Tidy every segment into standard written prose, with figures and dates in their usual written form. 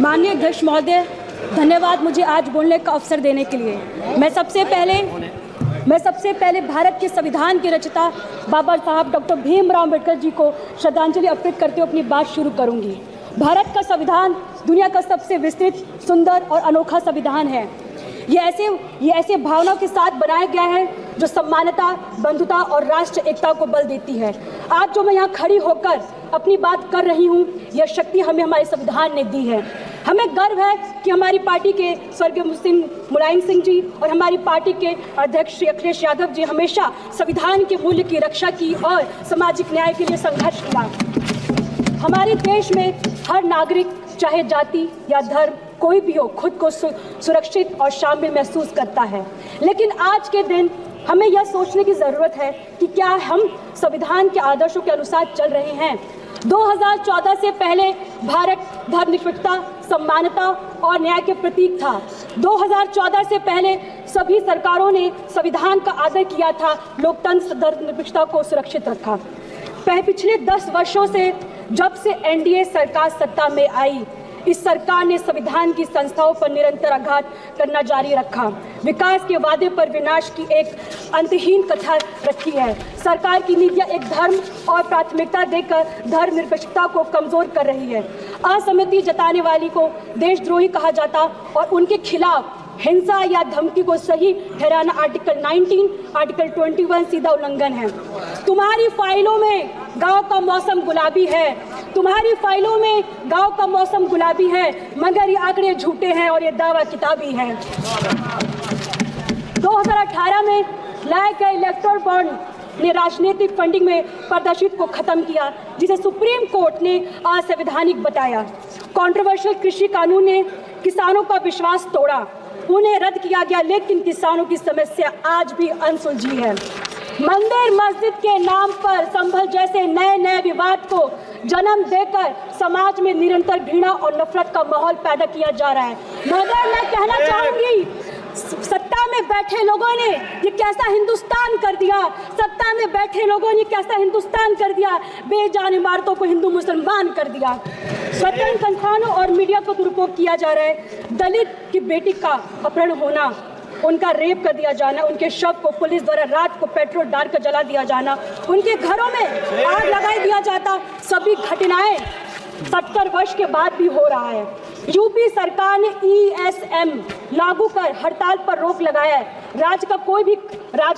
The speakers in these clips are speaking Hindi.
माननीय अध्यक्ष महोदय, धन्यवाद मुझे आज बोलने का अवसर देने के लिए। मैं सबसे पहले भारत के संविधान के रचयिता बाबा साहब डॉक्टर भीमराव अम्बेडकर जी को श्रद्धांजलि अर्पित करते हुए अपनी बात शुरू करूंगी। भारत का संविधान दुनिया का सबसे विस्तृत, सुंदर और अनोखा संविधान है। ये ऐसे भावनाओं के साथ बनाया गया है जो समानता, बंधुता और राष्ट्र एकता को बल देती है। आज जो मैं यहाँ खड़ी होकर अपनी बात कर रही हूँ, यह शक्ति हमें हमारे संविधान ने दी है। हमें गर्व है कि हमारी पार्टी के स्वर्गीय मुलायम सिंह जी और हमारी पार्टी के अध्यक्ष श्री अखिलेश यादव जी हमेशा संविधान के मूल्य की रक्षा की और सामाजिक न्याय के लिए संघर्ष किया। हमारे देश में हर नागरिक, चाहे जाति या धर्म कोई भी हो, खुद को सुरक्षित और शामिल महसूस करता है। लेकिन आज के दिन हमें यह सोचने की ज़रूरत है कि क्या हम संविधान के आदर्शों के अनुसार चल रहे हैं। 2014 से पहले भारत धर्मनिरपेक्षता, समानता और न्याय के प्रतीक था। 2014 से पहले सभी सरकारों ने संविधान का आदर किया था, लोकतंत्र, धर्मनिरपेक्षता को सुरक्षित रखा। पिछले 10 वर्षों से जब से एनडीए सरकार सत्ता में आई, इस सरकार ने संविधान की संस्थाओं पर निरंतर आघात करना जारी रखा। विकास के वादे पर विनाश की एक अंतहीन कथा रखी है। सरकार की नीतियां एक धर्म और प्राथमिकता देकर धर्मनिरपेक्षता को कमजोर कर रही है। असहमति जताने वाली को देशद्रोही कहा जाता और उनके खिलाफ हिंसा या धमकी को सही ठहराना आर्टिकल 19, आर्टिकल 21 सीधा उल्लंघन है। तुम्हारी फाइलों में गांव का मौसम गुलाबी है, तुम्हारी फाइलों में गांव का मौसम गुलाबी है, मगर ये आंकड़े झूठे हैं और ये दावा किताबी है। 2018 में लाए गए इलेक्टोरल बॉन्ड ने राजनीतिक फंडिंग में पारदर्शिता को खत्म किया, जिसे सुप्रीम कोर्ट ने असंवैधानिक बताया। कंट्रोवर्शियल कृषि कानून ने किसानों का विश्वास तोड़ा, उन्हें रद्द किया गया, लेकिन किसानों की समस्या आज भी अनसुलझी है। मंदिर मस्जिद के नाम पर संभल जैसे नए नए विवाद को जन्म देकर समाज में निरंतर घृणा और नफरत का माहौल पैदा किया जा रहा है। मगर मैं कहना चाहूंगी, सत्ता में बैठे लोगों ने ये कैसा हिंदुस्तान कर दिया, सत्ता में बैठे लोगों ने कैसा हिंदुस्तान कर दिया, बेजान इमारतों को हिंदू मुसलमान कर दिया। स्वतंत्र संस्थानों और मीडिया को दुरुपयोग किया जा रहा है। दलित की बेटी का अपहरण होना, उनका रेप कर दिया जाना, उनके शव को पुलिस द्वारा रात को पेट्रोल डालकर जला दिया जाना, उनके घरों में आग लगा दिया जाता, सभी घटनाएं 70 वर्ष के बाद भी हो रहा है। यूपी सरकार ने ESM लागू कर हड़ताल पर रोक लगाया है। राज्य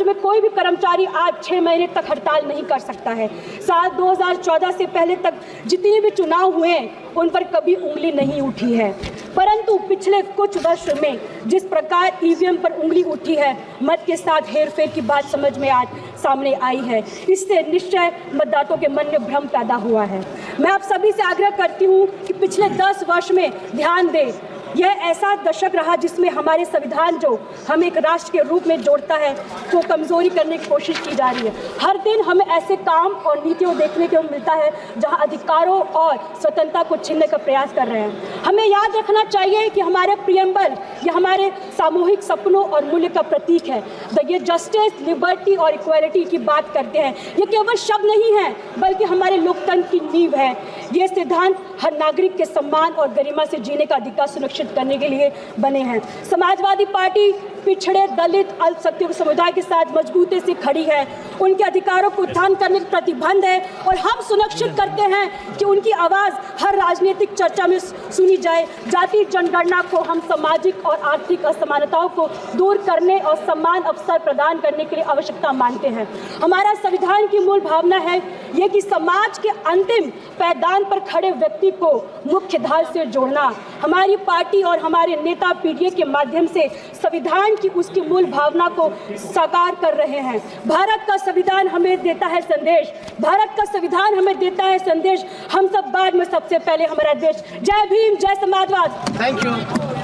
में कोई भी कर्मचारी आज 6 महीने तक हड़ताल नहीं कर सकता है। साल 2014 से पहले तक जितने भी चुनाव हुए उन पर कभी उंगली नहीं उठी है, परंतु पिछले कुछ वर्ष में जिस प्रकार EVM पर उंगली उठी है, मत के साथ हेरफेर की बात समझ में आज सामने आई है। इससे निश्चय मतदाताओं के मन में भ्रम पैदा हुआ है। मैं आप सभी से आग्रह करती हूँ कि पिछले 10 वर्ष में ध्यान दें। यह ऐसा दशक रहा जिसमें हमारे संविधान जो हमें एक राष्ट्र के रूप में जोड़ता है, को कमजोरी करने की कोशिश की जा रही है। हर दिन हमें ऐसे काम और नीतियों देखने को मिलता है जहां अधिकारों और स्वतंत्रता को छीनने का प्रयास कर रहे हैं। हमें याद रखना चाहिए कि हमारे प्रियम्बल यह हमारे सामूहिक सपनों और मूल्य का प्रतीक है। ये जस्टिस, लिबर्टी और इक्वालिटी की बात करते हैं। ये केवल शब्द नहीं है, बल्कि हमारे लोकतंत्र की नींव है। ये सिद्धांत हर नागरिक के सम्मान और गरिमा से जीने का अधिकार सुनिश्चित करने के लिए बने हैं। समाजवादी पार्टी पिछड़े, दलित, अल्पसंख्यक समुदाय के साथ मजबूती से खड़ी है। उनके अधिकारों को उत्थान करने का प्रतिबंध है और हम सुनिश्चित करते हैं कि उनकी आवाज़ हर राजनीतिक चर्चा में सुनी जाए। जाति जनगणना को हम सामाजिक और आर्थिक असमानताओं को दूर करने और समान अवसर प्रदान करने के लिए आवश्यकता मानते हैं। हमारा संविधान की मूल भावना है ये कि समाज के अंतिम पायदान पर खड़े व्यक्ति को मुख्य धारा से जोड़ना। हमारी पार्टी और हमारे नेता पीढ़ी के माध्यम से संविधान की उसकी मूल भावना को साकार कर रहे हैं। भारत का संविधान हमें देता है संदेश, भारत का संविधान हमें देता है संदेश, हम सब बाद में सबसे पहले हमारा देश। जय भीम, जय समाजवाद। Thank you.